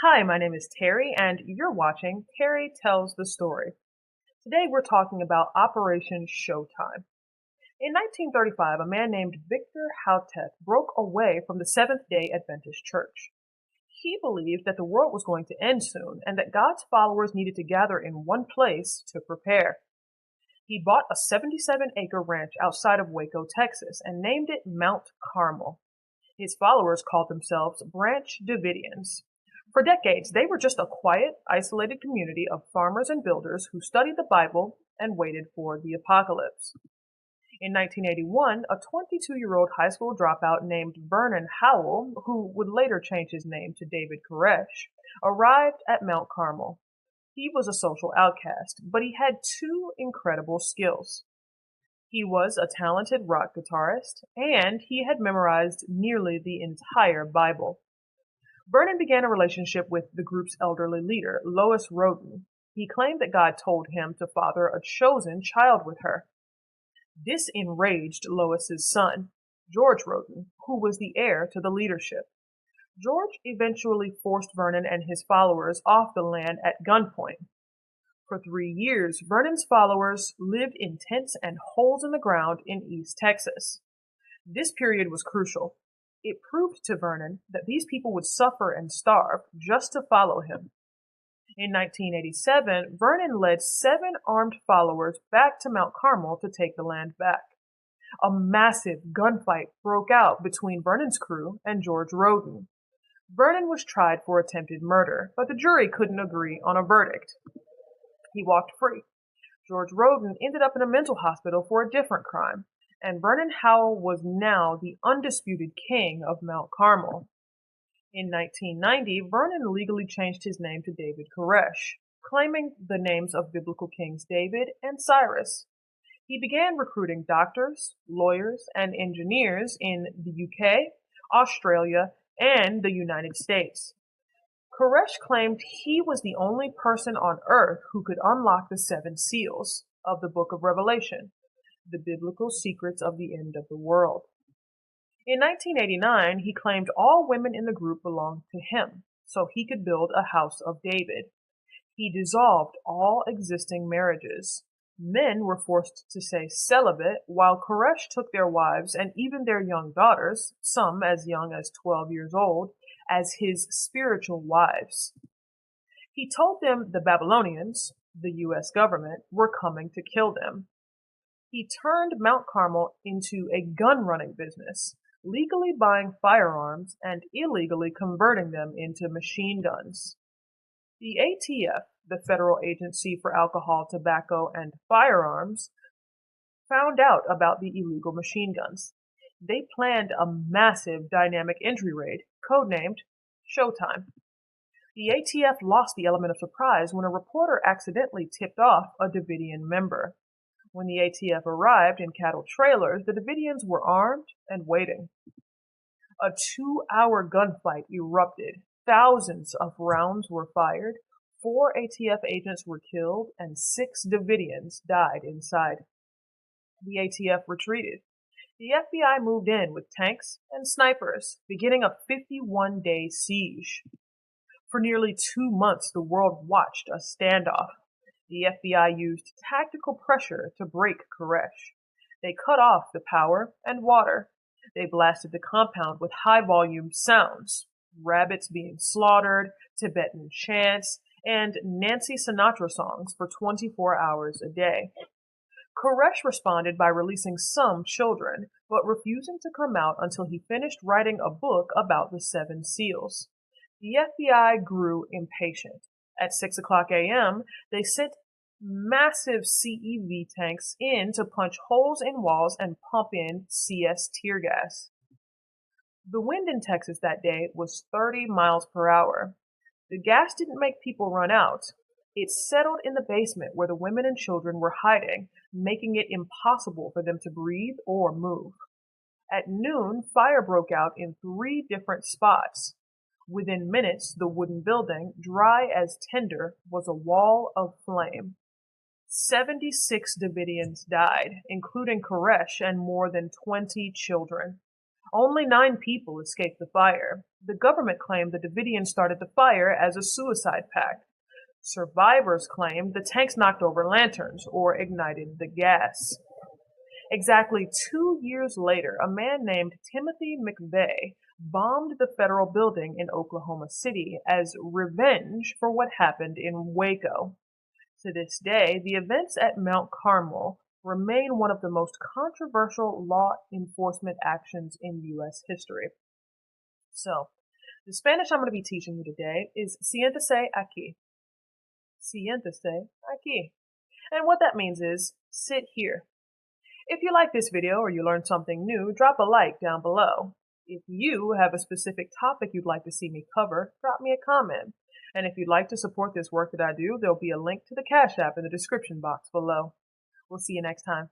Hi, my name is Terry, and you're watching Terry Tells the Story. Today we're talking about Operation Showtime. In 1935, a man named Victor Houtet broke away from the Seventh-day Adventist Church. He believed that the world was going to end soon and that God's followers needed to gather in one place to prepare. He bought a 77-acre ranch outside of Waco, Texas, and named it Mount Carmel. His followers called themselves Branch Davidians. For decades, they were just a quiet, isolated community of farmers and builders who studied the Bible and waited for the apocalypse. In 1981, a 22-year-old high school dropout named Vernon Howell, who would later change his name to David Koresh, arrived at Mount Carmel. He was a social outcast, but he had two incredible skills. He was a talented rock guitarist, and he had memorized nearly the entire Bible. Vernon began a relationship with the group's elderly leader, Lois Roden. He claimed that God told him to father a chosen child with her. This enraged Lois's son, George Roden, who was the heir to the leadership. George eventually forced Vernon and his followers off the land at gunpoint. For 3 years, Vernon's followers lived in tents and holes in the ground in East Texas. This period was crucial. It proved to Vernon that these people would suffer and starve just to follow him. In 1987, Vernon led 7 armed followers back to Mount Carmel to take the land back. A massive gunfight broke out between Vernon's crew and George Roden. Vernon was tried for attempted murder, but the jury couldn't agree on a verdict. He walked free. George Roden ended up in a mental hospital for a different crime, and Vernon Howell was now the undisputed king of Mount Carmel. In 1990, Vernon legally changed his name to David Koresh, claiming the names of biblical kings David and Cyrus. He began recruiting doctors, lawyers, and engineers in the UK, Australia, and the United States. Koresh claimed he was the only person on earth who could unlock the 7 seals of the book of Revelation, the biblical secrets of the end of the world. In 1989, he claimed all women in the group belonged to him, so he could build a house of David. He dissolved all existing marriages. Men were forced to stay celibate, while Koresh took their wives and even their young daughters, some as young as 12 years old, as his spiritual wives. He told them the Babylonians, the U.S. government, were coming to kill them. He turned Mount Carmel into a gun-running business, legally buying firearms and illegally converting them into machine guns. The ATF, the Federal Agency for Alcohol, Tobacco, and Firearms, found out about the illegal machine guns. They planned a massive dynamic entry raid, codenamed Showtime. The ATF lost the element of surprise when a reporter accidentally tipped off a Davidian member. When the ATF arrived in cattle trailers, the Davidians were armed and waiting. A 2-hour gunfight erupted. Thousands of rounds were fired. 4 ATF agents were killed, and 6 Davidians died inside. The ATF retreated. The FBI moved in with tanks and snipers, beginning a 51-day siege. For nearly 2 months, the world watched a standoff. The FBI used tactical pressure to break Koresh. They cut off the power and water. They blasted the compound with high-volume sounds, rabbits being slaughtered, Tibetan chants, and Nancy Sinatra songs for 24 hours a day. Koresh responded by releasing some children, but refusing to come out until he finished writing a book about the 7 seals. The FBI grew impatient. At 6 a.m., they sent massive CEV tanks in to punch holes in walls and pump in CS tear gas. The wind in Texas that day was 30 miles per hour. The gas didn't make people run out. It settled in the basement where the women and children were hiding, making it impossible for them to breathe or move. At noon, fire broke out in 3 different spots. Within minutes, the wooden building, dry as tinder, was a wall of flame. 76 Davidians died, including Koresh and more than 20 children. Only 9 people escaped the fire. The government claimed the Davidians started the fire as a suicide pact. Survivors claimed the tanks knocked over lanterns or ignited the gas. Exactly 2 years later, a man named Timothy McVeigh bombed the federal building in Oklahoma City as revenge for what happened in Waco. To this day, the events at Mount Carmel remain one of the most controversial law enforcement actions in U.S. history. So, the Spanish I'm going to be teaching you today is Siéntese aquí. Siéntese aquí. And what that means is sit here. If you like this video or you learned something new, drop a like down below. If you have a specific topic you'd like to see me cover, drop me a comment. And if you'd like to support this work that I do, there'll be a link to the Cash App in the description box below. We'll see you next time.